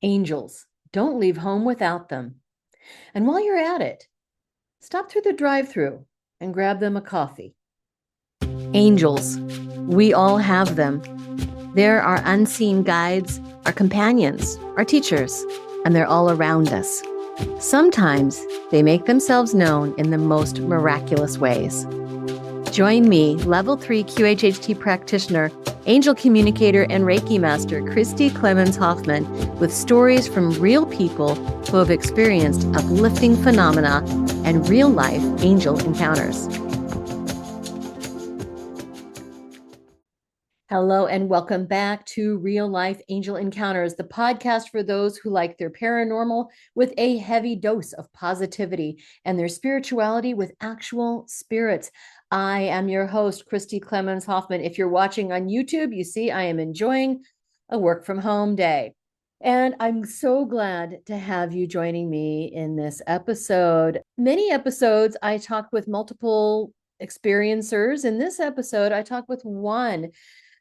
Angels. Don't leave home without them. And while you're at it, stop through the drive-thru and grab them a coffee. Angels. We all have them. They're our unseen guides, our companions, our teachers, and they're all around us. Sometimes they make themselves known in the most miraculous ways. Join me, Level 3 QHHT practitioner, angel communicator, and Reiki master, Christy Clemens Hoffman, with stories from real people who have experienced uplifting phenomena and real-life angel encounters. Hello, and welcome back to Real Life Angel Encounters, the podcast for those who like their paranormal with a heavy dose of positivity and their spirituality with actual spirits. I am your host, Christy Clemens Hoffman. If you're watching on YouTube, you see I am enjoying a work from home day. And I'm so glad to have you joining me in this episode. Many episodes, I talk with multiple experiencers. In this episode, I talk with one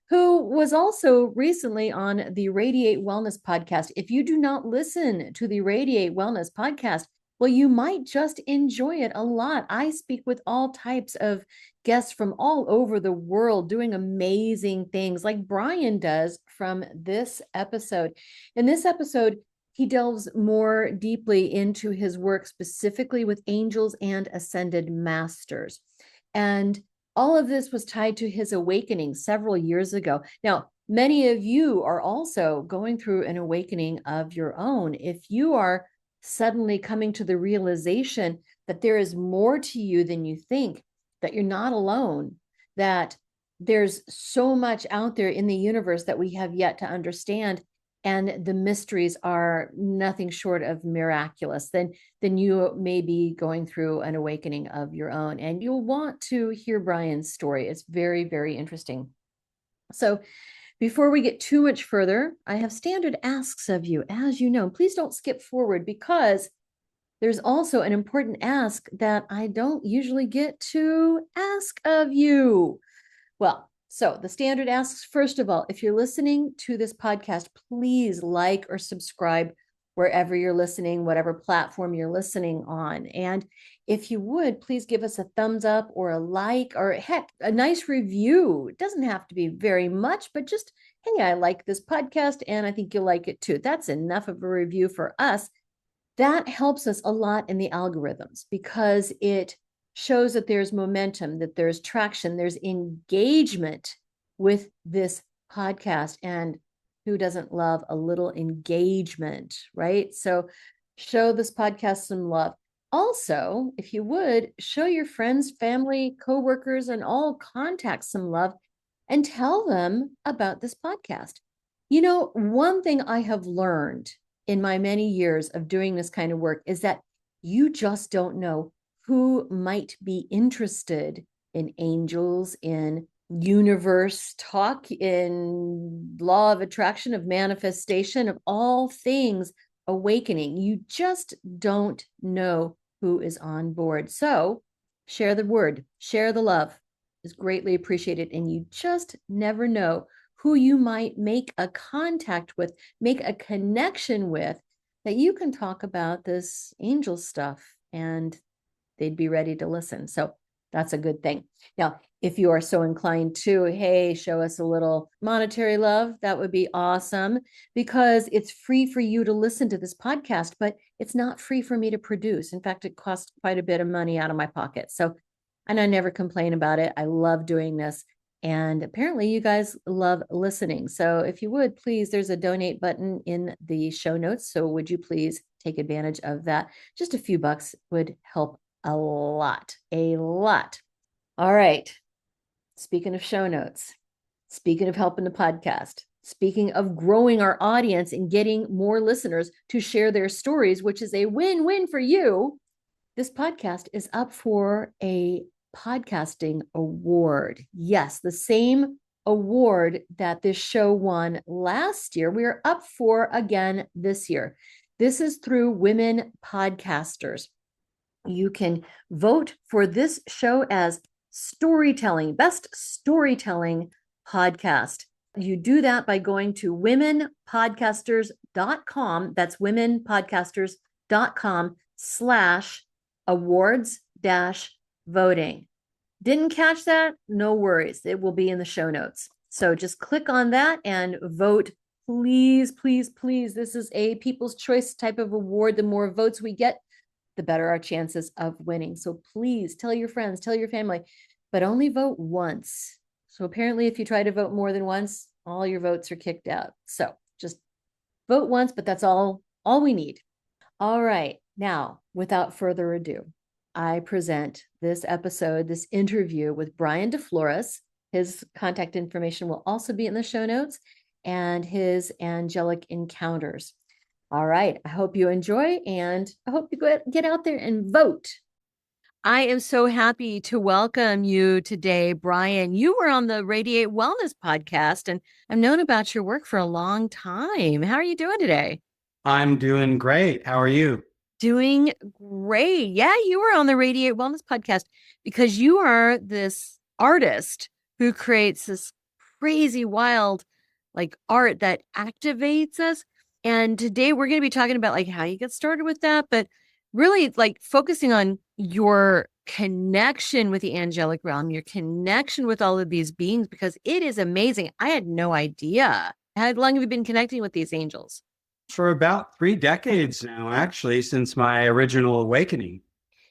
who was also recently on the Radiate Wellness podcast. If you do not listen to the Radiate Wellness podcast, well, you might just enjoy it a lot. I speak with all types of guests from all over the world doing amazing things like Brian does from this episode. In this episode, he delves more deeply into his work, specifically with angels and ascended masters. And all of this was tied to his awakening several years ago. Now, many of you are also going through an awakening of your own. If you are suddenly coming to the realization that there is more to you than you think, that you're not alone, that there's so much out there in the universe that we have yet to understand, and the mysteries are nothing short of miraculous, then you may be going through an awakening of your own. And you'll want to hear Brian's story. It's very, very interesting. So before we get too much further, I have standard asks of you. As you know, please don't skip forward, because there's also an important ask that I don't usually get to ask of you. Well, so the standard asks, first of all, if you're listening to this podcast, please like or subscribe wherever you're listening, whatever platform you're listening on. And if you would, please give us a thumbs up or a like, or heck, a nice review. It doesn't have to be very much, but just, hey, I like this podcast and I think you'll like it too. That's enough of a review for us. That helps us a lot in the algorithms, because it shows that there's momentum, that there's traction, there's engagement with this podcast. And who doesn't love a little engagement, right? So show this podcast some love. Also, if you would, show your friends, family, coworkers, and all contacts some love and tell them about this podcast. You know, one thing I have learned in my many years of doing this kind of work is that you just don't know who might be interested in angels, in universe talk, in law of attraction, of manifestation, of all things awakening. You just don't know who is on board. So share the word, share the love is greatly appreciated. And you just never know who you might make a contact with, make a connection with, that you can talk about this angel stuff and they'd be ready to listen. So that's a good thing. Now, if you are so inclined to, hey, show us a little monetary love, that would be awesome, because it's free for you to listen to this podcast, but it's not free for me to produce. In fact, it costs quite a bit of money out of my pocket. So, and I never complain about it. I love doing this. And apparently you guys love listening. So if you would, please, there's a donate button in the show notes. So would you please take advantage of that? Just a few bucks would help a lot, a lot. All right. Speaking of show notes, speaking of helping the podcast, speaking of growing our audience and getting more listeners to share their stories, which is a win-win for you, this podcast is up for a podcasting award. Yes, the same award that this show won last year, we are up for again this year. This is through Women Podcasters. You can vote for this show as storytelling, best storytelling podcast. You do that by going to womenpodcasters.com. That's womenpodcasters.com/awards-voting. Didn't catch that? No worries. It will be in the show notes. So just click on that and vote. Please, please, please. This is a people's choice type of award. The more votes we get, the better our chances of winning. So please tell your friends, tell your family, but only vote once. So apparently if you try to vote more than once, all your votes are kicked out. So just vote once, but that's all we need. All right. Now, without further ado, I present this episode, this interview with Brian DeFlores. His contact information will also be in the show notes, and his angelic encounters. All right. I hope you enjoy, and I hope you get out there and vote. I am so happy to welcome you today, Brian. You were on the Radiate Wellness podcast, and I've known about your work for a long time. How are you doing today? I'm doing great. How are you? Doing great. Yeah, you were on the Radiate Wellness podcast because you are this artist who creates this crazy, wild, like art that activates us. And today we're going to be talking about like how you get started with that, but really like focusing on your connection with the angelic realm, your connection with all of these beings, because it is amazing. I had no idea. How long have you been connecting with these angels? For about 3 decades now, actually, since my original awakening.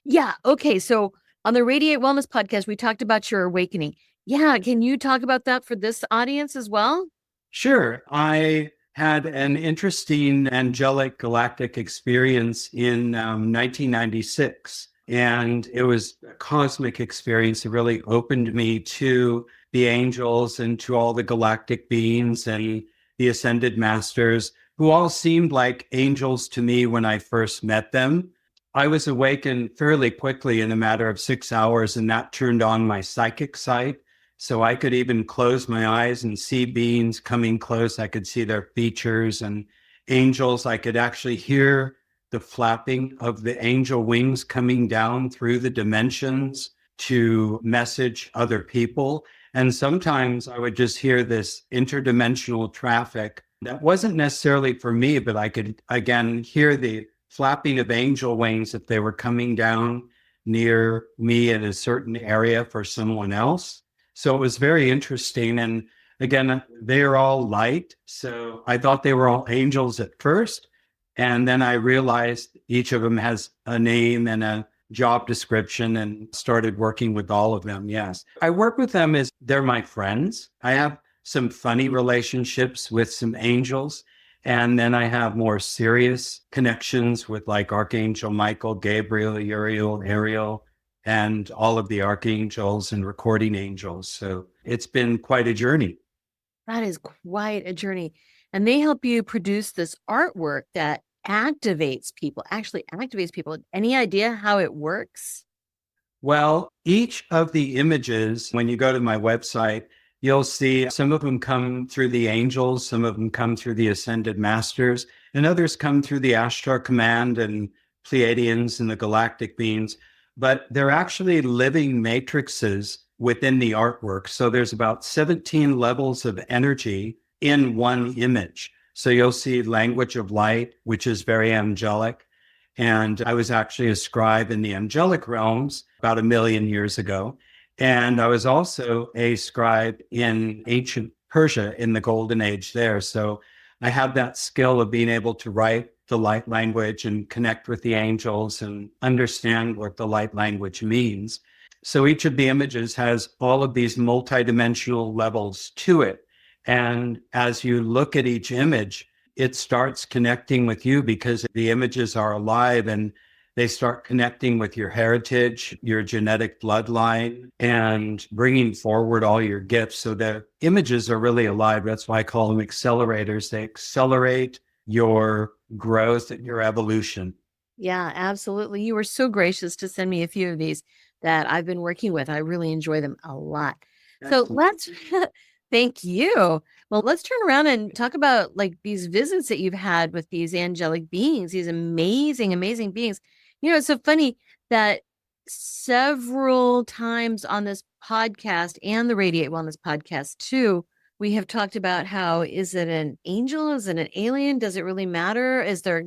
Yeah. Okay. So on the Radiate Wellness podcast, we talked about your awakening. Yeah. Can you talk about that for this audience as well? Sure, I had an interesting angelic galactic experience in 1996. And it was a cosmic experience. It really opened me to the angels and to all the galactic beings and the ascended masters, who all seemed like angels to me when I first met them. I was awakened fairly quickly in a matter of 6 hours, and that turned on my psychic sight. So I could even close my eyes and see beings coming close. I could see their features and angels. I could actually hear the flapping of the angel wings coming down through the dimensions to message other people. And sometimes I would just hear this interdimensional traffic that wasn't necessarily for me, but I could, again, hear the flapping of angel wings if they were coming down near me in a certain area for someone else. So it was very interesting. And again, they are all light. So I thought they were all angels at first. And then I realized each of them has a name and a job description, and started working with all of them. Yes. I work with them as they're my friends. I have some funny relationships with some angels. And then I have more serious connections with like Archangel Michael, Gabriel, Uriel, Ariel, and all of the archangels and recording angels. So it's been quite a journey. That is quite a journey. And they help you produce this artwork that activates people, actually activates people. Any idea how it works? Well, each of the images, when you go to my website, you'll see some of them come through the angels, some of them come through the ascended masters, and others come through the Ashtar Command and Pleiadians and the galactic beings. But they're actually living matrices within the artwork. So there's about 17 levels of energy in one image. So you'll see language of light, which is very angelic. And I was actually a scribe in the angelic realms about 1,000,000 years ago. And I was also a scribe in ancient Persia in the golden age there. So I have that skill of being able to write the light language and connect with the angels and understand what the light language means. So each of the images has all of these multidimensional levels to it. And as you look at each image, it starts connecting with you because the images are alive, and they start connecting with your heritage, your genetic bloodline, and bringing forward all your gifts. So the images are really alive. That's why I call them accelerators. They accelerate your growth and your evolution. Yeah, absolutely. You were so gracious to send me a few of these that I've been working with. I really enjoy them a lot. So Excellent. let's thank you. Well, let's turn around and talk about like these visits that you've had with these angelic beings, these amazing, amazing beings. It's so funny that several times on this podcast and the Radiate Wellness podcast too, we have talked about how, is it an angel? Is it an alien? Does it really matter? Is there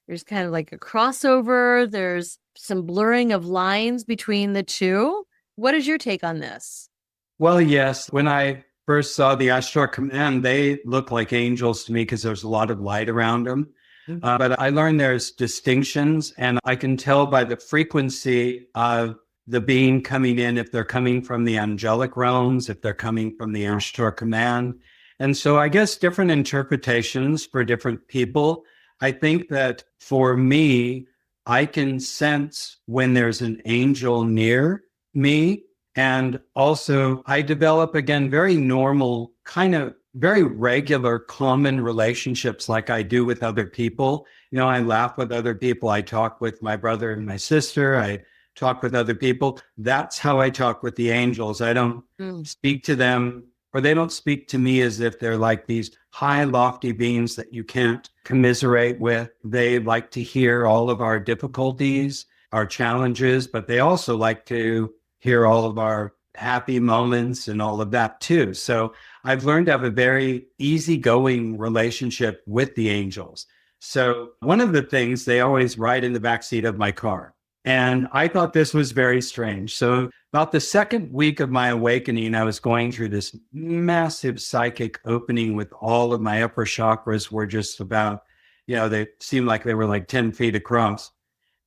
there's kind of like a crossover? There's some blurring of lines between the two. What is your take on this? Well, yes. When I first saw the Ashtar Command, they look like angels to me because there's a lot of light around them. But I learned there's distinctions, and I can tell by the frequency of the being coming in if they're coming from the angelic realms, if they're coming from the Ashtar Command. And so I guess different interpretations for different people. I think that for me, I can sense when there's an angel near me. And also, I develop, again, very normal, kind of very regular, common relationships like I do with other people. I laugh with other people. I talk with my brother and my sister. I talk with other people. That's how I talk with the angels. I don't speak to them, or they don't speak to me as if they're like these high, lofty beings that you can't commiserate with. They like to hear all of our difficulties, our challenges, but they also like to hear all of our happy moments and all of that too. So I've learned to have a very easygoing relationship with the angels. So one of the things, they always ride in the backseat of my car. And I thought this was very strange. So about the second week of my awakening, I was going through this massive psychic opening with all of my upper chakras were just about, they seemed like they were like 10 feet across.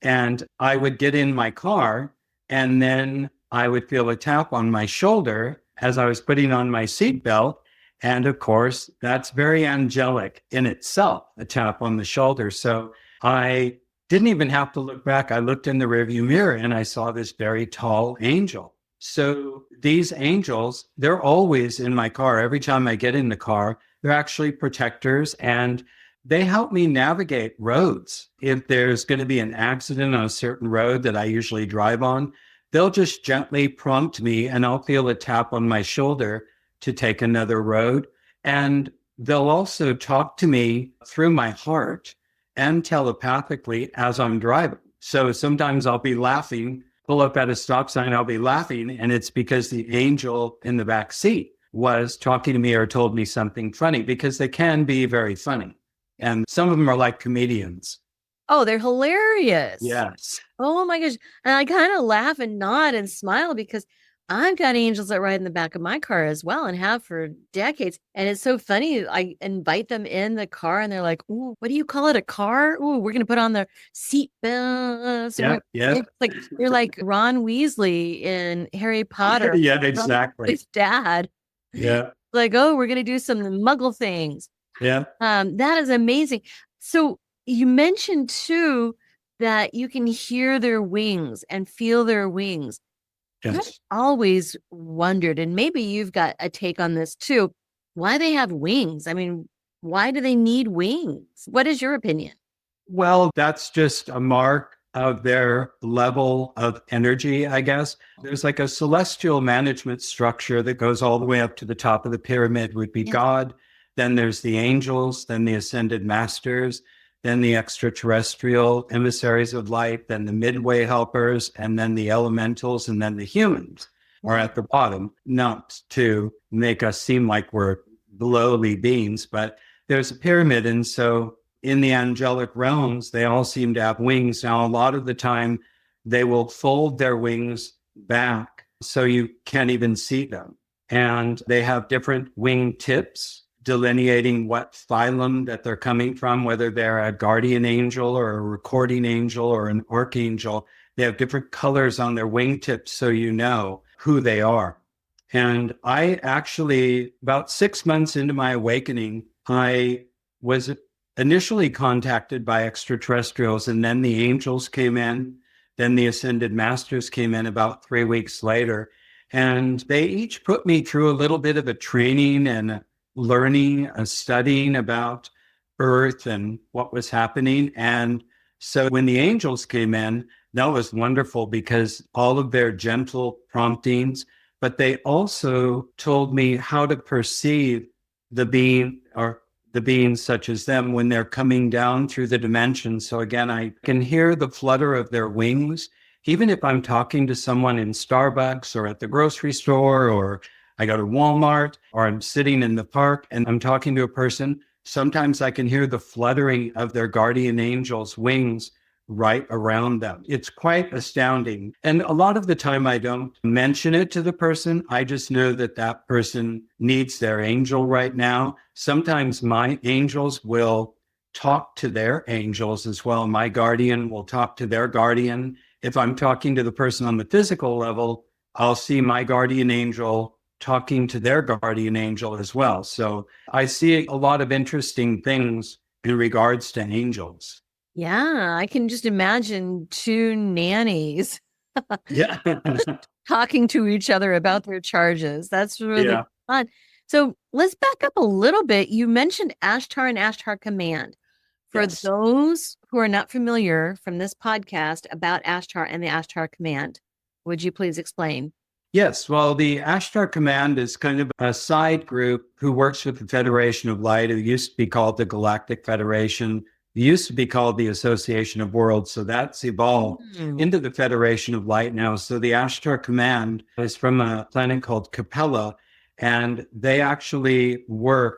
And I would get in my car, and then I would feel a tap on my shoulder as I was putting on my seatbelt. And of course, that's very angelic in itself, a tap on the shoulder. So I didn't even have to look back. I looked in the rearview mirror and I saw this very tall angel. So these angels, they're always in my car. Every time I get in the car, they're actually protectors, and they help me navigate roads. If there's going to be an accident on a certain road that I usually drive on, they'll just gently prompt me, and I'll feel a tap on my shoulder to take another road. And they'll also talk to me through my heart and telepathically as I'm driving. So sometimes I'll be laughing, pull up at a stop sign, I'll be laughing, and it's because the angel in the back seat was talking to me or told me something funny, because they can be very funny. And some of them are like comedians. Oh, they're hilarious. Yes. Oh my gosh. And I kind of laugh and nod and smile because I've got angels that ride in the back of my car as well, and have for decades. And it's so funny. I invite them in the car and they're like, "Ooh, what do you call it? A car? Ooh, we're going to put on the seat belts." Yeah. It's like, you're like Ron Weasley in Harry Potter. Yeah, exactly. His dad. Yeah. Like, "Oh, we're going to do some muggle things." Yeah. That is amazing. So you mentioned too that you can hear their wings and feel their wings. Yes. I've always wondered, and maybe you've got a take on this too, why they have wings. I mean, why do they need wings? What is your opinion? Well, that's just a mark of their level of energy, I guess. There's like a celestial management structure that goes all the way up to the top of the pyramid would be God. Then there's the angels, then the ascended masters, then the extraterrestrial emissaries of light, then the midway helpers, and then the elementals, and then the humans are at the bottom, not to make us seem like we're lowly beings, but there's a pyramid. And so in the angelic realms, they all seem to have wings. Now, a lot of the time, they will fold their wings back so you can't even see them. And they have different wing tips delineating what phylum that they're coming from, whether they're a guardian angel or a recording angel or an archangel. They have different colors on their wingtips so you know who they are. And I actually, about 6 months into my awakening, I was initially contacted by extraterrestrials, and then the angels came in, then the ascended masters came in about 3 weeks later. And they each put me through a little bit of a training and learning, studying about Earth and what was happening. And so when the angels came in, that was wonderful because all of their gentle promptings, but they also told me how to perceive the being or the beings such as them when they're coming down through the dimensions. So again, I can hear the flutter of their wings, even if I'm talking to someone in Starbucks or at the grocery store or I go to Walmart or I'm sitting in the park and I'm talking to a person. Sometimes I can hear the fluttering of their guardian angel's wings right around them. It's quite astounding. And a lot of the time I don't mention it to the person. I just know that that person needs their angel right now. Sometimes my angels will talk to their angels as well. My guardian will talk to their guardian. If I'm talking to the person on the physical level, I'll see my guardian angel talking to their guardian angel as well. So I see a lot of interesting things in regards to angels. Yeah, I can just imagine two nannies Yeah. talking to each other about their charges. That's really Yeah. fun. So let's back up a little bit. You mentioned Ashtar and Ashtar Command. For Yes. those who are not familiar from this podcast about Ashtar and the Ashtar Command, would you please explain? Yes. Well, the Ashtar Command is kind of a side group who works with the Federation of Light. It used to be called the Galactic Federation. It used to be called the Association of Worlds. So that's evolved into the Federation of Light now. So the Ashtar Command is from a planet called Capella, and they actually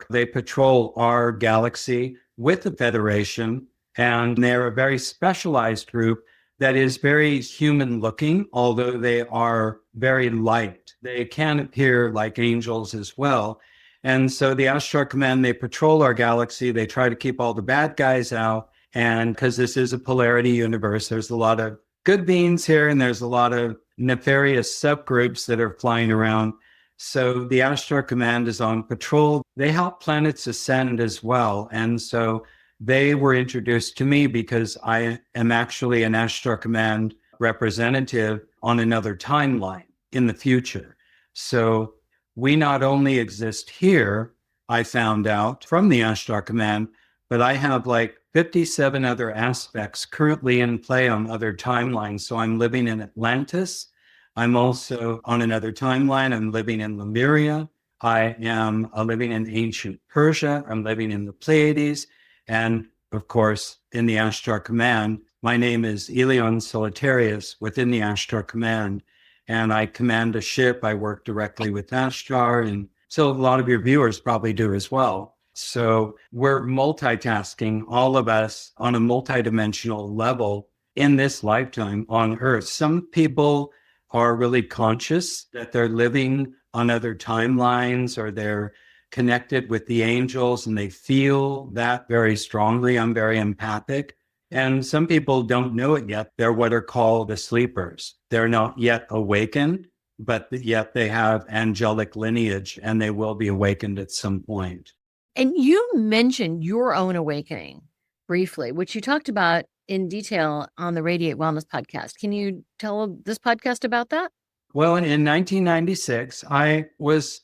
they patrol our galaxy with the Federation, and they're a very specialized group that is very human looking, although they are very light. They can appear like angels as well. And so the Ashtar Command, they patrol our galaxy. They try to keep all the bad guys out. And because this is a polarity universe, there's a lot of good beings here and there's a lot of nefarious subgroups that are flying around. So the Ashtar Command is on patrol. They help planets ascend as well. And so they were introduced to me because I am actually an Ashtar Command representative on another timeline in the future. So we not only exist here, I found out from the Ashtar Command, but I have like 57 other aspects currently in play on other timelines. So I'm living in Atlantis. I'm also on another timeline. I'm living in Lemuria. I am living in ancient Persia. I'm living in the Pleiades. And of course, in the Ashtar Command, my name is Elion Solitarius within the Ashtar Command. And I command a ship. I work directly with Ashtar. And so a lot of your viewers probably do as well. So we're multitasking, all of us, on a multidimensional level in this lifetime on Earth. Some people are really conscious that they're living on other timelines or they're connected with the angels and they feel that very strongly. I'm very empathic. And some people don't know it yet. They're what are called the sleepers. They're not yet awakened, but yet they have angelic lineage and they will be awakened at some point. And you mentioned your own awakening briefly, which you talked about in detail on the Radiate Wellness podcast. Can you tell this podcast about that? Well, in 1996, I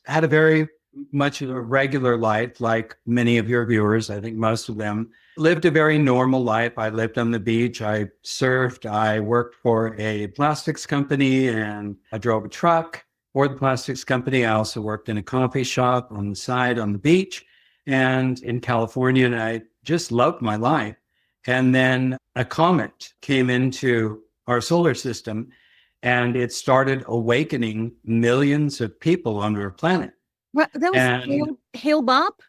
had a very much of a regular life, like many of your viewers. I think most of them lived a very normal life. I lived on the beach. I surfed. I worked for a plastics company and I drove a truck for the plastics company. I also worked in a coffee shop on the side on the beach and in California. And I just loved my life. And then a comet came into our solar system and it started awakening millions of people on our planet. That was Hale Bopp?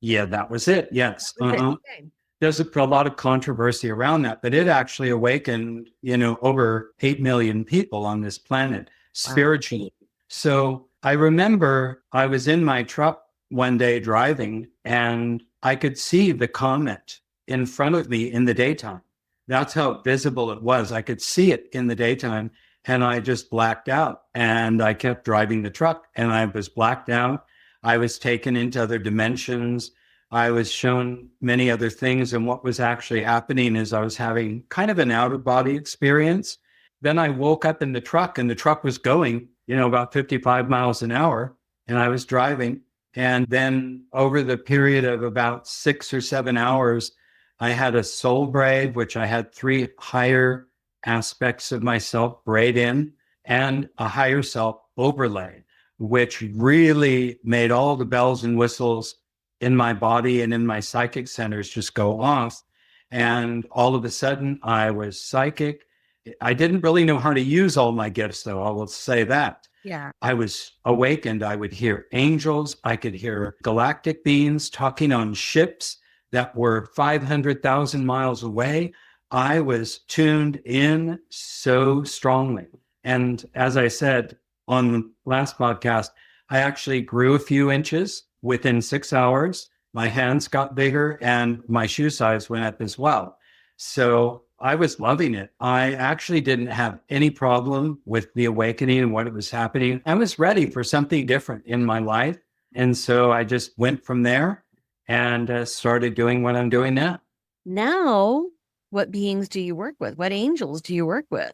Yeah, that was it. Yes. That was it. Okay. There's a lot of controversy around that, but it actually awakened, over 8 million people on this planet spiritually. Wow. So I remember I was in my truck one day driving and I could see the comet in front of me in the daytime. That's how visible it was. I could see it in the daytime and I just blacked out and I kept driving the truck and I was blacked out. I was taken into other dimensions. I was shown many other things. And what was actually happening is I was having kind of an out-of-body experience. Then I woke up in the truck and the truck was going, about 55 miles an hour. And I was driving. And then over the period of about 6 or 7 hours, I had a soul braid, which I had 3 higher aspects of myself braid in and a higher self overlay, which really made all the bells and whistles in my body and in my psychic centers just go off. And all of a sudden I was psychic. I didn't really know how to use all my gifts though, I will say that. Yeah. I was awakened. I would hear angels. I could hear galactic beings talking on ships that were 500,000 miles away. I was tuned in so strongly. And as I said on the last podcast, I actually grew a few inches within 6 hours. My hands got bigger and my shoe size went up as well. So I was loving it. I actually didn't have any problem with the awakening and what was happening. I was ready for something different in my life. And so I just went from there and started doing what I'm doing now. Now, what beings do you work with? What angels do you work with?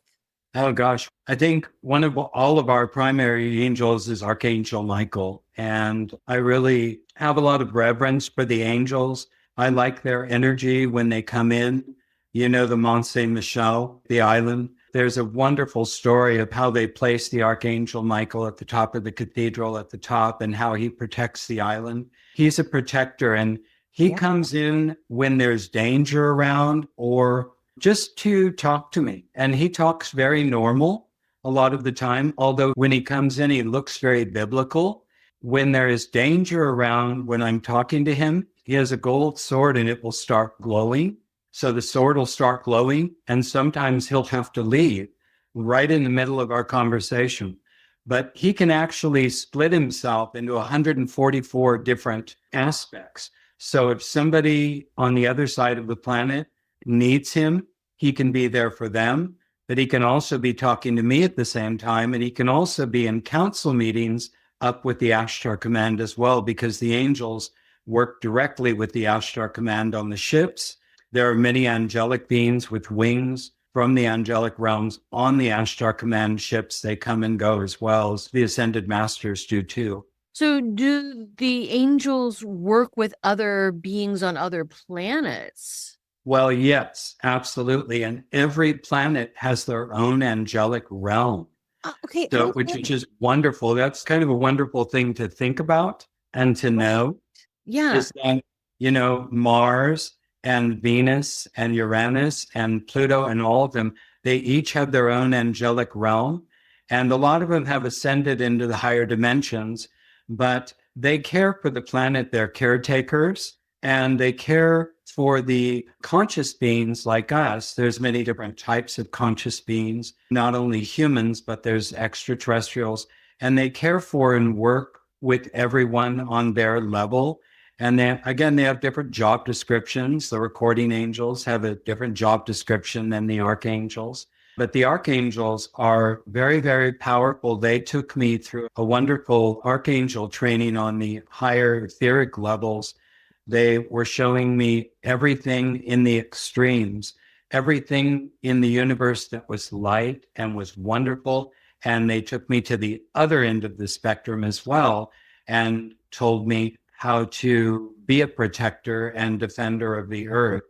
Oh gosh, I think one of all of our primary angels is Archangel Michael. And I really have a lot of reverence for the angels. I like their energy when they come in. You know, the Mont Saint Michel, the island. There's a wonderful story of how they place the Archangel Michael at the top of the cathedral at the top and how he protects the island. He's a protector and he comes in when there's danger around or just to talk to me. And he talks very normal a lot of the time, although when he comes in, he looks very biblical. When there is danger around, when I'm talking to him, he has a gold sword and it will start glowing. So the sword will start glowing, and sometimes he'll have to leave right in the middle of our conversation. But he can actually split himself into 144 different aspects. So if somebody on the other side of the planet needs him, he can be there for them, but he can also be talking to me at the same time. And he can also be in council meetings up with the Ashtar Command as well, because the angels work directly with the Ashtar Command on the ships. There are many angelic beings with wings from the angelic realms on the Ashtar Command ships. They come and go as well as the Ascended Masters do too. So do the angels work with other beings on other planets? Well, yes, absolutely. And every planet has their own angelic realm. Okay. So, which is wonderful. That's kind of a wonderful thing to think about and to know. Yeah. Is that, you know, Mars and Venus and Uranus and Pluto and all of them, they each have their own angelic realm. And a lot of them have ascended into the higher dimensions, but they care for the planet. They're caretakers and they care for the conscious beings like us. There's many different types of conscious beings, not only humans, but there's extraterrestrials, and they care for and work with everyone on their level. And then again, they have different job descriptions. The recording angels have a different job description than the archangels. But the archangels are very, very powerful. They took me through a wonderful archangel training on the higher etheric levels. They were showing me everything in the extremes, everything in the universe that was light and was wonderful. And they took me to the other end of the spectrum as well and told me how to be a protector and defender of the earth.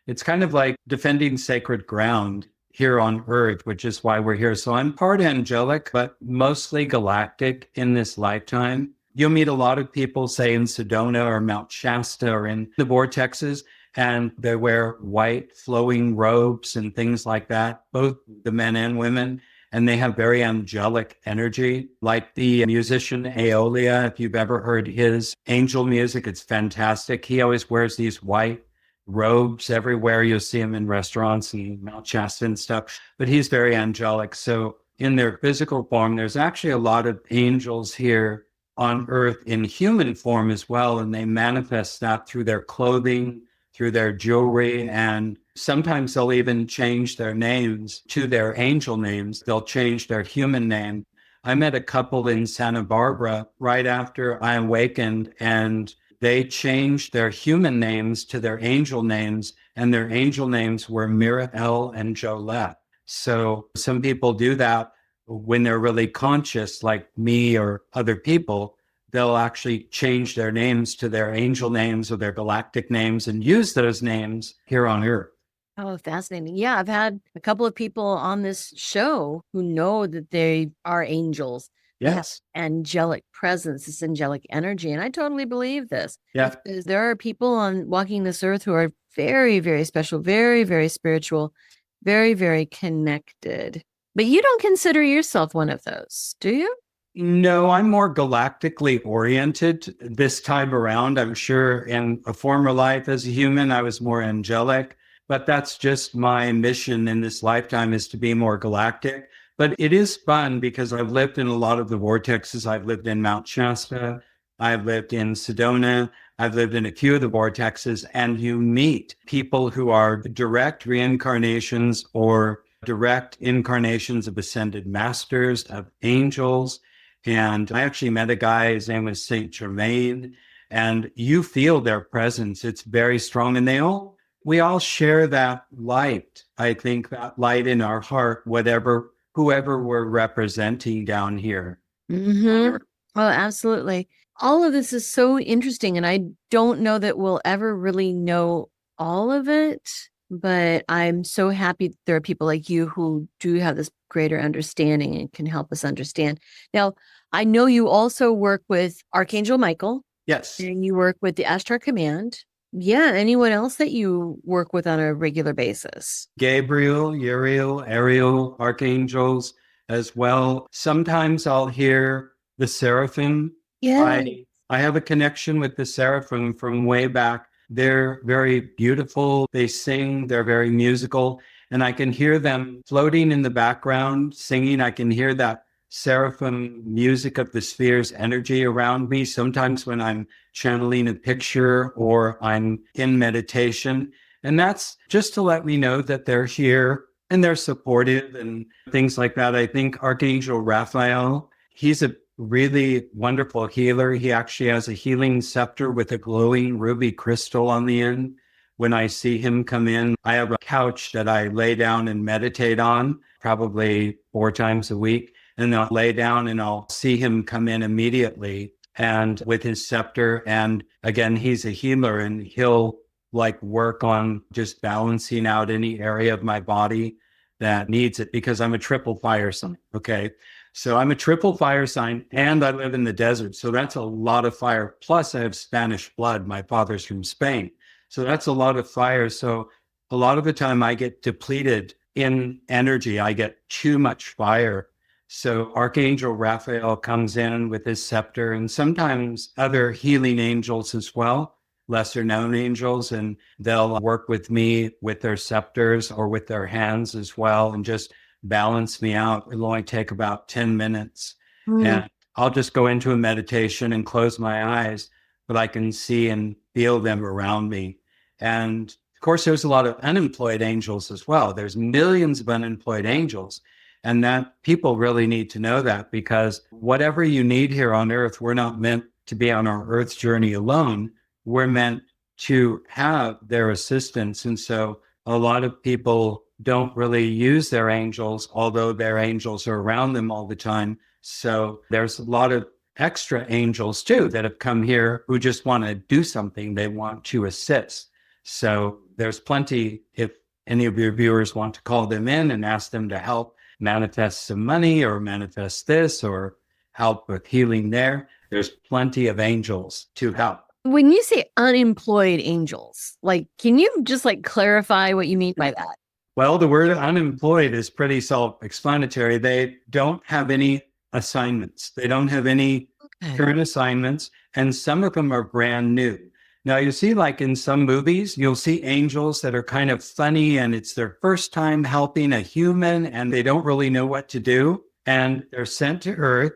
It's kind of like defending sacred ground here on earth, which is why we're here. So I'm part angelic, but mostly galactic in this lifetime. You'll meet a lot of people, say in Sedona or Mount Shasta or in the vortexes, and they wear white flowing robes and things like that, both the men and women. And they have very angelic energy, like the musician Aeolia. If you've ever heard his angel music, it's fantastic. He always wears these white robes everywhere. You'll see him in restaurants and Mount Shasta and stuff, but he's very angelic. So in their physical form, there's actually a lot of angels here on earth in human form as well. And they manifest that through their clothing, through their jewelry, and sometimes they'll even change their names to their angel names. They'll change their human name. I met a couple in Santa Barbara right after I awakened, and they changed their human names to their angel names, and their angel names were Miracle and Jolette. So some people do that when they're really conscious, like me or other people. They'll actually change their names to their angel names or their galactic names and use those names here on Earth. Oh, fascinating. Yeah, I've had a couple of people on this show who know that they are angels. Yes. Angelic presence, this angelic energy. And I totally believe this. Yeah. Because there are people on walking this earth who are very, very special, very, very spiritual, very, very connected. But you don't consider yourself one of those, do you? No, I'm more galactically oriented this time around. I'm sure in a former life as a human, I was more angelic, but that's just my mission in this lifetime is to be more galactic. But it is fun because I've lived in a lot of the vortexes. I've lived in Mount Shasta. I've lived in Sedona. I've lived in a few of the vortexes, and you meet people who are direct reincarnations or direct incarnations of ascended masters, of angels. And I actually met a guy, his name was Saint Germain, and you feel their presence. It's very strong. And we all share that light. I think that light in our heart, whoever we're representing down here. Mm-hmm. Oh, absolutely. All of this is so interesting, and I don't know that we'll ever really know all of it, but I'm so happy there are people like you who do have this greater understanding and can help us understand. Now, I know you also work with Archangel Michael. Yes. And you work with the Ashtar Command. Yeah. Anyone else that you work with on a regular basis? Gabriel, Uriel, Ariel, Archangels as well. Sometimes I'll hear the seraphim. Yeah. I have a connection with the seraphim from way back. They're very beautiful. They sing, they're very musical, and I can hear them floating in the background singing. I can hear that seraphim music of the spheres energy around me. Sometimes when I'm channeling a picture or I'm in meditation. And that's just to let me know that they're here and they're supportive and things like that. I think Archangel Raphael, he's a really wonderful healer. He actually has a healing scepter with a glowing ruby crystal on the end. When I see him come in, I have a couch that I lay down and meditate on probably 4 times a week. And I'll lay down and I'll see him come in immediately and with his scepter. And again, he's a healer and he'll like work on just balancing out any area of my body that needs it because I'm a triple fire sign. Okay. So I'm a triple fire sign and I live in the desert. So that's a lot of fire. Plus I have Spanish blood. My father's from Spain. So that's a lot of fire. So a lot of the time I get depleted in energy. I get too much fire. So Archangel Raphael comes in with his scepter and sometimes other healing angels as well, lesser known angels, and they'll work with me with their scepters or with their hands as well and just balance me out. It'll only take about 10 minutes. And I'll just go into a meditation and close my eyes, but I can see and feel them around me. And of course, there's a lot of unemployed angels as well. There's millions of unemployed angels. And that people really need to know that because whatever you need here on earth, we're not meant to be on our earth's journey alone. We're meant to have their assistance. And so a lot of people don't really use their angels, although their angels are around them all the time. So there's a lot of extra angels too that have come here who just want to do something. They want to assist. So there's plenty, if any of your viewers want to call them in and ask them to help manifest some money or manifest this or help with healing there's plenty of angels to help. When you say unemployed angels, like, can you just like clarify what you mean by that? Well, the word unemployed is pretty self-explanatory. They don't have any assignments. They don't have any current assignments, and some of them are brand new. Now, you see, like in some movies, you'll see angels that are kind of funny and it's their first time helping a human and they don't really know what to do. And they're sent to Earth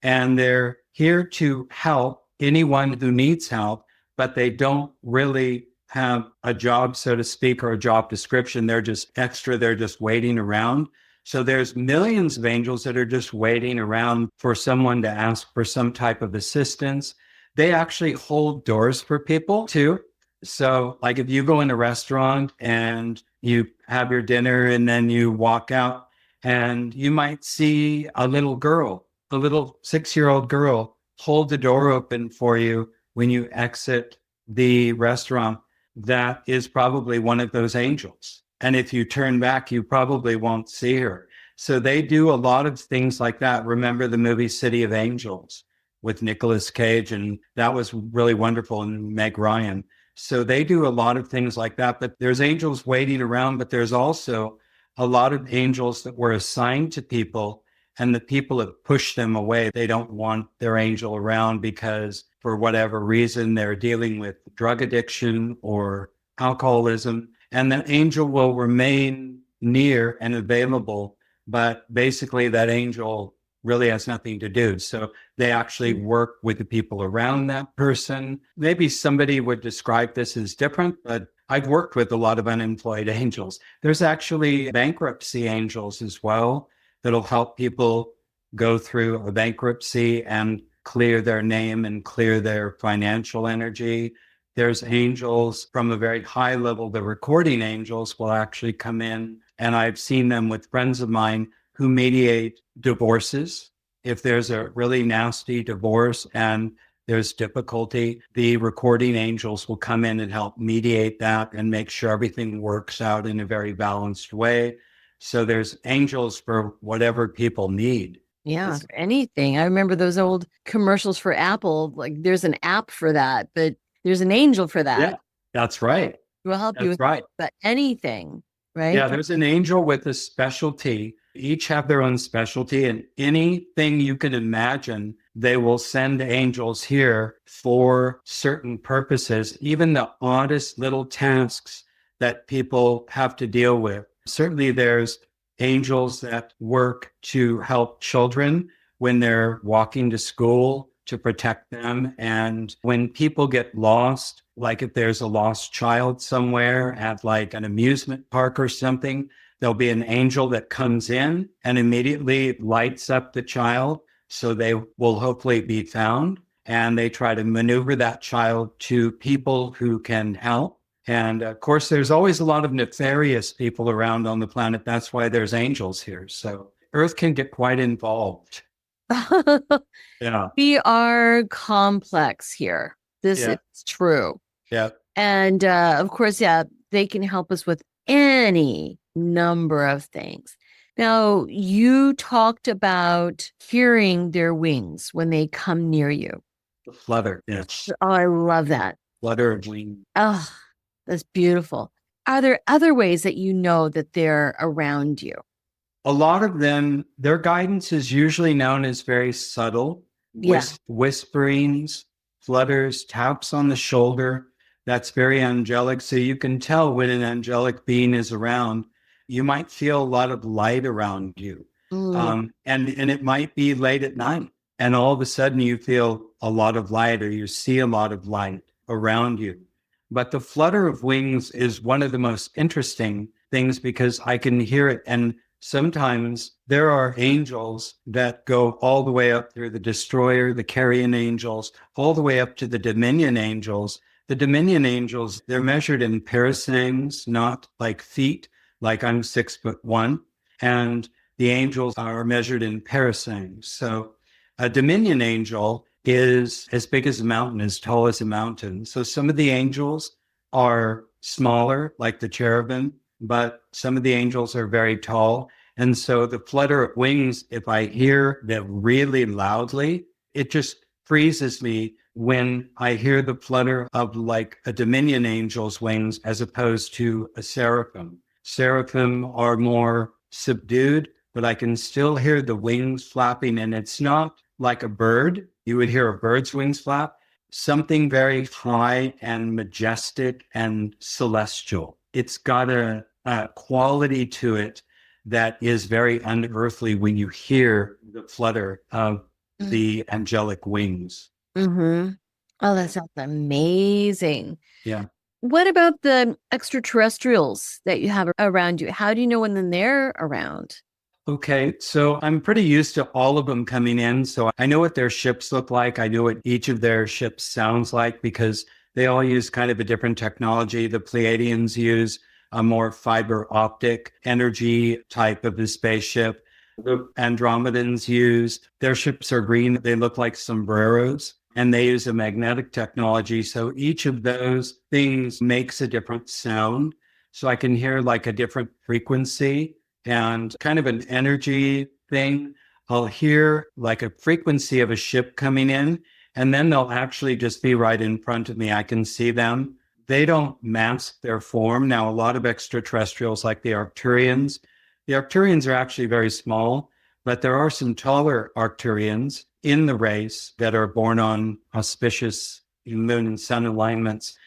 and they're here to help anyone who needs help, but they don't really have a job, so to speak, or a job description. They're just extra. They're just waiting around. So there's millions of angels that are just waiting around for someone to ask for some type of assistance. They actually hold doors for people too. So like if you go in a restaurant and you have your dinner and then you walk out and you might see a little girl, a little 6-year-old girl hold the door open for you when you exit the restaurant. That is probably one of those angels. And if you turn back, you probably won't see her. So they do a lot of things like that. Remember the movie City of Angels with Nicolas Cage, and that was really wonderful, and Meg Ryan. So they do a lot of things like that, but there's angels waiting around, but there's also a lot of angels that were assigned to people and the people have pushed them away. They don't want their angel around because for whatever reason, they're dealing with drug addiction or alcoholism, and the angel will remain near and available, but basically that angel really has nothing to do. So they actually work with the people around that person. Maybe somebody would describe this as different, but I've worked with a lot of unemployed angels. There's actually bankruptcy angels as well that'll help people go through a bankruptcy and clear their name and clear their financial energy. There's angels from a very high level. The recording angels will actually come in, and I've seen them with friends of mine who mediate divorces. If there's a really nasty divorce and there's difficulty, the recording angels will come in and help mediate that and make sure everything works out in a very balanced way. So there's angels for whatever people need. Yeah, anything. I remember those old commercials for Apple. Like there's an app for that, but there's an angel for that. Yeah, that's right. Will help you with anything, right? Yeah, there's an angel with a specialty. Each have their own specialty, and anything you can imagine, they will send angels here for certain purposes, even the oddest little tasks that people have to deal with. Certainly there's angels that work to help children when they're walking to school, to protect them. And when people get lost, like if there's a lost child somewhere at like an amusement park or something, there'll be an angel that comes in and immediately lights up the child. So they will hopefully be found. And they try to maneuver that child to people who can help. And of course, there's always a lot of nefarious people around on the planet. That's why there's angels here. So Earth can get quite involved. Yeah. We are complex here. This is true. Yeah. And of course, they can help us with any number of things. Now, you talked about hearing their wings when they come near you. The flutter. Yes. Oh, I love that. Flutter of wings. Oh, that's beautiful. Are there other ways that you know that they're around you? A lot of them, their guidance is usually known as very subtle, whisperings, flutters, taps on the shoulder. That's very angelic. So you can tell when an angelic being is around. You might feel a lot of light around you. And it might be late at night. And all of a sudden you feel a lot of light, or you see a lot of light around you. But the flutter of wings is one of the most interesting things because I can hear it. And sometimes there are angels that go all the way up through the destroyer, the carrion angels, all the way up to the dominion angels. The dominion angels, they're measured in parasangs, not like feet, like I'm 6'1". And the angels are measured in parasangs. So a dominion angel is as big as a mountain, as tall as a mountain. So some of the angels are smaller, like the cherubim, but some of the angels are very tall. And so the flutter of wings, if I hear them really loudly, it just freezes me when I hear the flutter of like a dominion angel's wings as opposed to a seraphim. Seraphim are more subdued, but I can still hear the wings flapping, and it's not like a bird. You would hear a bird's wings flap, something very high and majestic and celestial. It's got a quality to it that is very unearthly when you hear the flutter of the angelic wings. Mm-hmm. Oh, that sounds amazing. Yeah. What about the extraterrestrials that you have around you? How do you know when they're around? Okay, so I'm pretty used to all of them coming in. So I know what their ships look like. I know what each of their ships sounds like because they all use kind of a different technology. The Pleiadians use a more fiber optic energy type of a spaceship. The Andromedans use, their ships are green. They look like sombreros, and they use a magnetic technology. So each of those things makes a different sound. So I can hear like a different frequency and kind of an energy thing. I'll hear like a frequency of a ship coming in, and then they'll actually just be right in front of me. I can see them. They don't mask their form. Now, a lot of extraterrestrials like the Arcturians are actually very small, But there are some taller Arcturians in the race that are born on auspicious moon and sun alignments.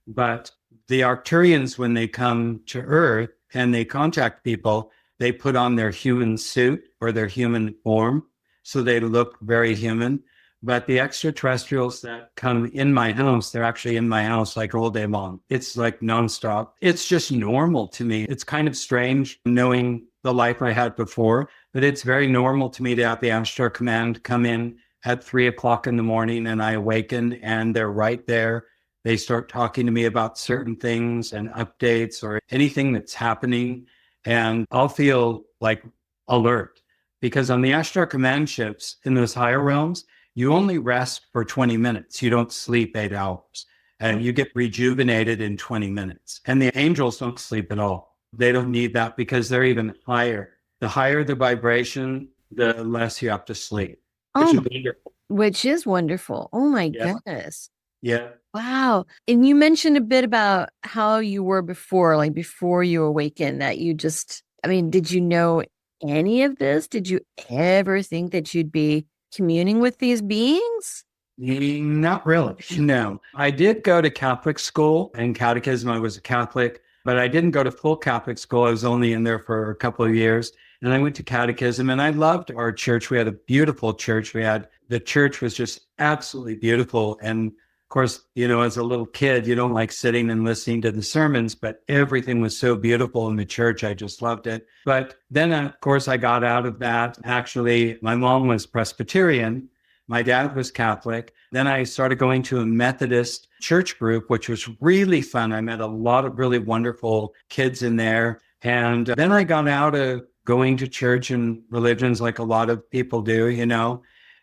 But the Arcturians, when they come to Earth and they contact people, they put on their human suit or their human form. So they look very human. But the extraterrestrials that come in my house, they're actually in my house like all day long. It's like nonstop. It's just normal to me. It's kind of strange knowing the life I had before, but it's very normal to me to have the Ashtar Command come in at 3 o'clock in the morning, and I awaken and they're right there. They start talking to me about certain things and updates or anything that's happening. And I'll feel like alert, because on the Ashtar Command ships in those higher realms, you only rest for 20 minutes. You don't sleep 8 hours, and you get rejuvenated in 20 minutes. And the angels don't sleep at all. They don't need that because they're even higher. The higher the vibration, the less you have to sleep, which is wonderful. Which is wonderful. Oh my Yeah. goodness. Yeah. Wow. And you mentioned a bit about how you were before, like before you awakened, that you just, I mean, did you know any of this? Did you ever think that you'd be communing with these beings? Not really. No. I did go to Catholic school and catechism. I was a Catholic, but I didn't go to full Catholic school. I was only in there for a couple of years. And I went to catechism and I loved our church. We had a beautiful church. The church was just absolutely beautiful. And of course, as a little kid, you don't like sitting and listening to the sermons, but everything was so beautiful in the church. I just loved it. But then, of course, I got out of that. Actually, my mom was Presbyterian. My dad was Catholic. Then I started going to a Methodist church group, which was really fun. I met a lot of really wonderful kids in there. And then I got out of going to church and religions like a lot of people do,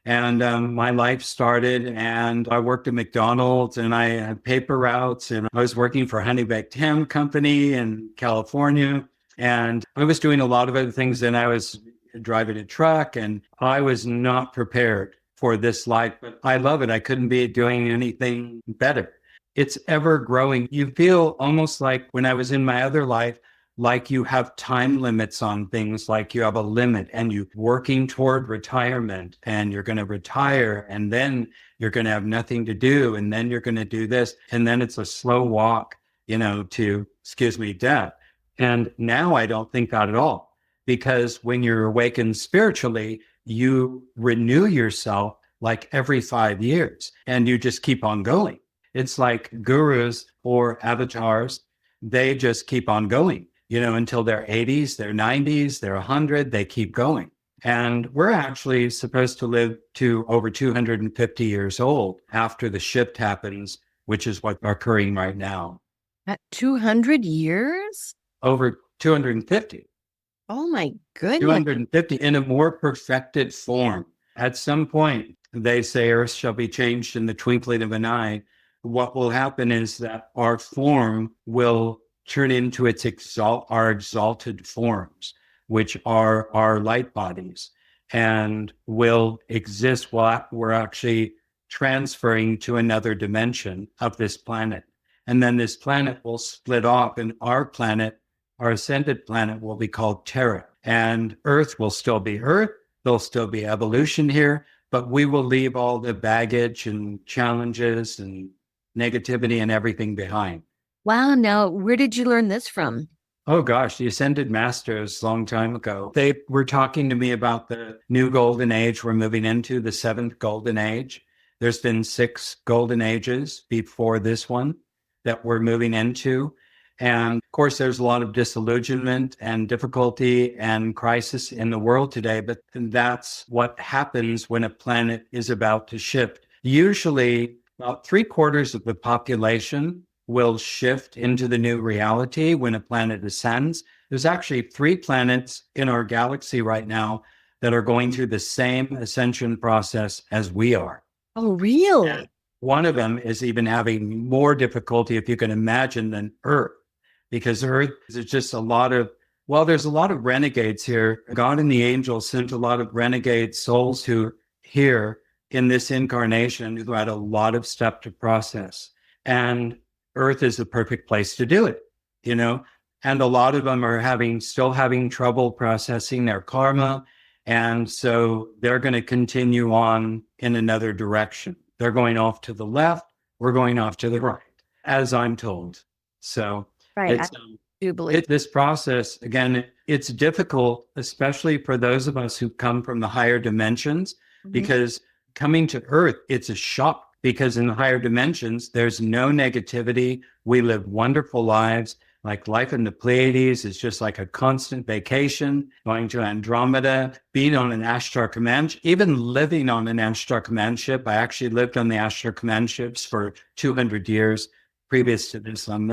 And my life started, and I worked at McDonald's, and I had paper routes, and I was working for Honey Baked Ham Company in California. And I was doing a lot of other things. And I was driving a truck, and I was not prepared for this life, but I love it. I couldn't be doing anything better. It's ever growing. You feel almost like when I was in my other life, like you have time limits on things, like you have a limit and you're working toward retirement and you're going to retire and then you're going to have nothing to do. And then you're going to do this. And then it's a slow walk, to, death. And now I don't think that at all, because when you're awakened spiritually, you renew yourself like every 5 years and you just keep on going. It's like gurus or avatars. They just keep on going, until their 80s, their 90s, their 100, they keep going. And we're actually supposed to live to over 250 years old after the shift happens, which is what's occurring right now. At 200 years? Over 250. Oh my goodness. 250 in a more perfected form. At some point, they say Earth shall be changed in the twinkling of an eye. What will happen is that our form will turn into our exalted forms, which are our light bodies, and will exist while we're actually transferring to another dimension of this planet. And then this planet will split off, and our ascended planet, will be called Terra. And Earth will still be Earth. There'll still be evolution here, but we will leave all the baggage and challenges and negativity and everything behind. Wow. Now, where did you learn this from? Oh gosh, the Ascended Masters a long time ago. They were talking to me about the new golden age we're moving into, the 7th golden age. There's been 6 golden ages before this one that we're moving into. And of course, there's a lot of disillusionment and difficulty and crisis in the world today, but that's what happens when a planet is about to shift. Usually, about 3/4 of the population will shift into the new reality when a planet ascends. There's actually 3 planets in our galaxy right now that are going through the same ascension process as we are. Oh, really? And one of them is even having more difficulty, if you can imagine, than Earth, because Earth is just there's a lot of renegades here. God and the angels sent a lot of renegade souls who here in this incarnation who had a lot of stuff to process. And Earth is the perfect place to do it, And a lot of them are still having trouble processing their karma And so they're going to continue on in another direction. They're going off to the left. We're going off to the right, as I'm told. So Right. I it's do believe. this process, again, it's difficult, especially for those of us who come from the higher dimensions, because coming to Earth, it's a shock because in the higher dimensions, there's no negativity. We live wonderful lives. Like life in the Pleiades is just like a constant vacation, going to Andromeda, being on an Ashtar Command, even living on an Ashtar Command ship. I actually lived on the Ashtar Command ships for 200 years previous to this on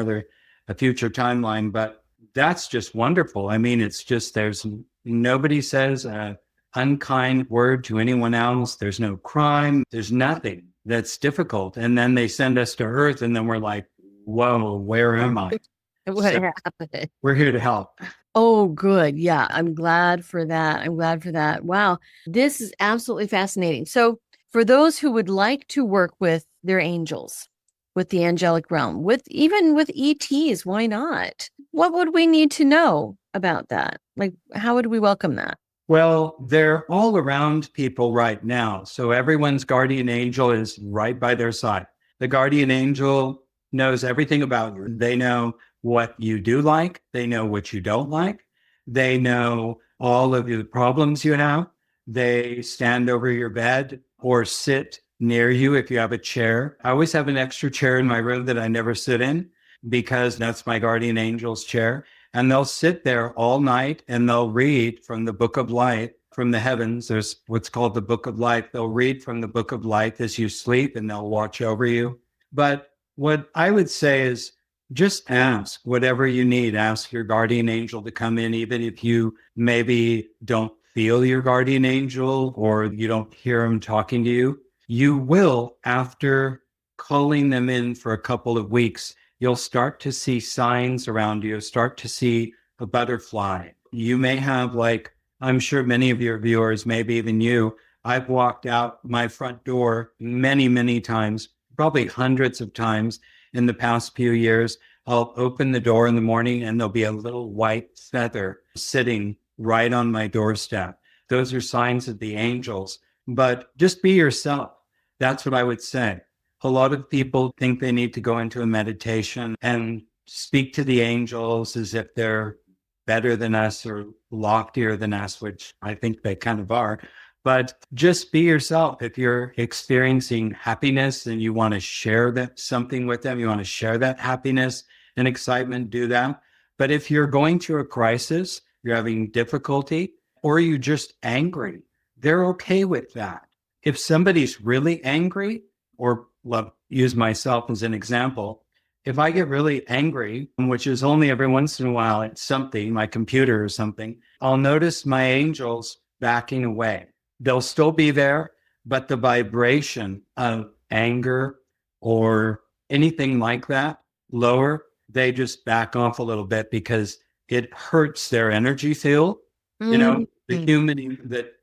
a future timeline, but that's just wonderful. I mean, it's just, there's nobody says an unkind word to anyone else. There's no crime. There's nothing that's difficult. And then they send us to Earth and then we're like, whoa, where am I? What happened? We're here to help. Oh, good. Yeah, I'm glad for that. I'm glad for that. Wow. This is absolutely fascinating. So, for those who would like to work with their angels, with the angelic realm, even with ETs, why not? What would we need to know about that? Like, how would we welcome that? Well, they're all around people right now. So everyone's guardian angel is right by their side. The guardian angel knows everything about you. They know what you do like. They know what you don't like. They know all of the problems you have. They stand over your bed or sit near you if you have a chair. I always have an extra chair in my room that I never sit in because that's my guardian angel's chair. And they'll sit there all night and they'll read from the book of light from the heavens. There's what's called the book of light. They'll read from the book of light as you sleep and they'll watch over you. But what I would say is just ask whatever you need. Ask your guardian angel to come in, even if you maybe don't feel your guardian angel or you don't hear him talking to you. You will, after calling them in for a couple of weeks, you'll start to see signs around you, start to see a butterfly. You may have, like, I'm sure many of your viewers, maybe even you, I've walked out my front door many, many times, probably hundreds of times in the past few years. I'll open the door in the morning and there'll be a little white feather sitting right on my doorstep. Those are signs of the angels. But just be yourself. That's what I would say. A lot of people think they need to go into a meditation and speak to the angels as if they're better than us or loftier than us, which I think they kind of are. But just be yourself. If you're experiencing happiness and you want to share that something with them, you want to share that happiness and excitement, do that. But if you're going through a crisis, you're having difficulty, or you're just angry, they're okay with that. If somebody's really angry, or use myself as an example, if I get really angry, which is only every once in a while at something, my computer or something, I'll notice my angels backing away. They'll still be there, but the vibration of anger or anything like that lower, they just back off a little bit because it hurts their energy field, the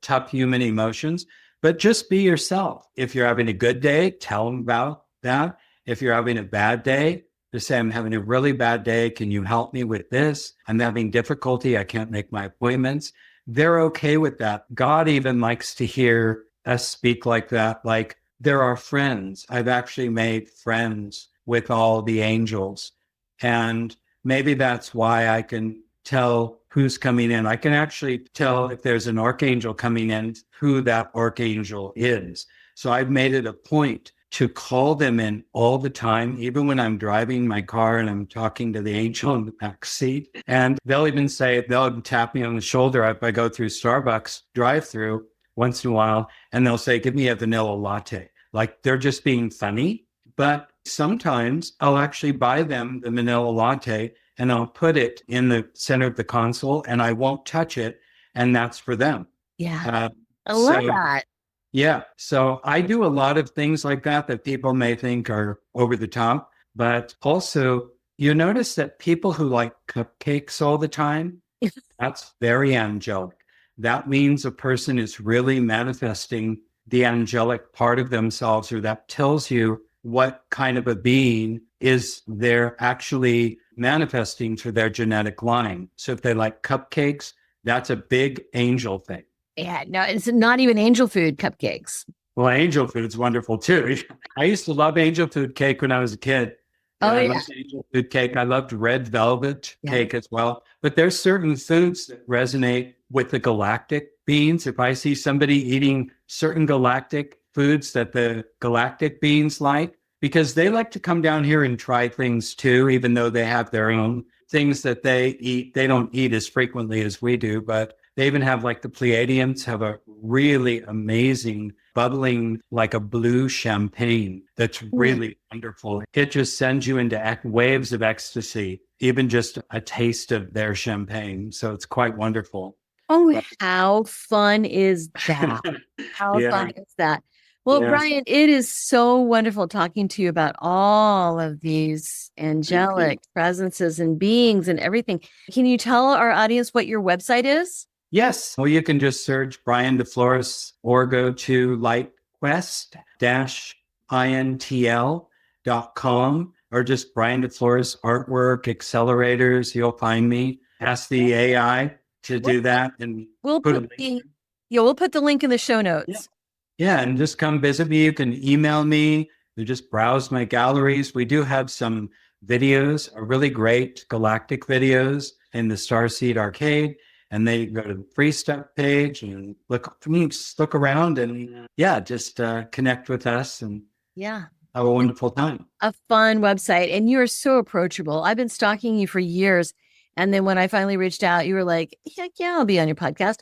tough human emotions. But just be yourself. If you're having a good day, tell them about that. If you're having a bad day, just say, I'm having a really bad day. Can you help me with this? I'm having difficulty. I can't make my appointments. They're okay with that. God even likes to hear us speak like that. Like, they're our friends. I've actually made friends with all the angels. And maybe that's why I can tell who's coming in. I can actually tell if there's an archangel coming in, who that archangel is. So I've made it a point to call them in all the time, even when I'm driving my car and I'm talking to the angel in the back seat. And they'll even say, they'll tap me on the shoulder if I go through Starbucks drive-through once in a while, and they'll say, give me a vanilla latte. Like, they're just being funny. But sometimes I'll actually buy them the vanilla latte and I'll put it in the center of the console and I won't touch it. And that's for them. Yeah. I love that. Yeah. So I do a lot of things like that people may think are over the top. But also, you notice that people who like cupcakes all the time, that's very angelic. That means a person is really manifesting the angelic part of themselves, or that tells you what kind of a being is they're actually manifesting through their genetic line. So if they like cupcakes, that's a big angel thing. Yeah, no, it's not even angel food cupcakes. Well, angel food's wonderful too. I used to love angel food cake when I was a kid. Oh, I yeah. loved angel food cake. I loved red velvet Yeah. cake as well. But there's certain foods that resonate with the galactic beings. If I see somebody eating certain galactic foods that the galactic beings like, because they like to come down here and try things too, even though they have their own things that they eat. They don't eat as frequently as we do, but they even have, like, the Pleiadians have a really amazing bubbling, like a blue champagne that's really wonderful. It just sends you into waves of ecstasy, even just a taste of their champagne. So it's quite wonderful. Oh, how fun is that? How Yeah. fun is that? Well, Yeah. Brian, it is so wonderful talking to you about all of these angelic presences and beings and everything. Can you tell our audience what your website is? Yes. Well, you can just search Brian DeFlores or go to lightquest-intl.com or just Brian DeFlores Artwork Accelerators. You'll find me. Ask the AI to do that. And we'll put the link in the show notes. Yeah, and just come visit me. You can email me. You just browse my galleries. We do have some videos, really great galactic videos in the Starseed Arcade. And they go to the free stuff page and look around and just connect with us and have a wonderful time. A fun website. And you're so approachable. I've been stalking you for years. And then when I finally reached out, you were like, heck yeah, I'll be on your podcast.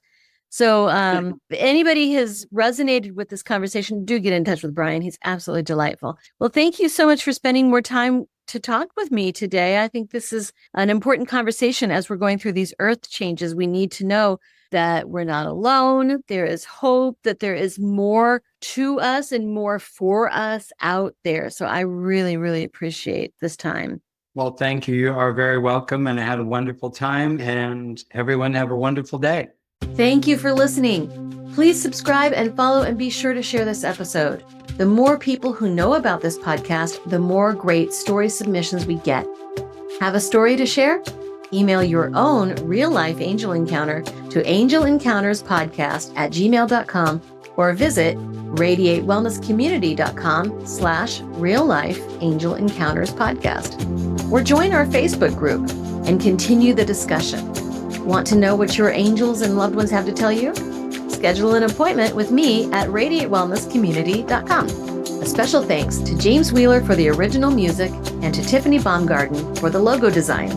So if anybody has resonated with this conversation, do get in touch with Brian. He's absolutely delightful. Well, thank you so much for spending more time to talk with me today. I think this is an important conversation as we're going through these earth changes. We need to know that we're not alone. There is hope, that there is more to us and more for us out there. So I really, really appreciate this time. Well, thank you. You are very welcome. And I had a wonderful time. And everyone have a wonderful day. Thank you for listening. Please subscribe and follow and be sure to share this episode. The more people who know about this podcast, the more great story submissions we get. Have a story to share? Email your own real-life angel encounter to angelencounterspodcast@gmail.com or visit radiatewellnesscommunity.com/real-life angel encounters podcast. Or join our Facebook group and continue the discussion. Want to know what your angels and loved ones have to tell you? Schedule an appointment with me at radiatewellnesscommunity.com. A special thanks to James Wheeler for the original music and to Tiffany Baumgarten for the logo design.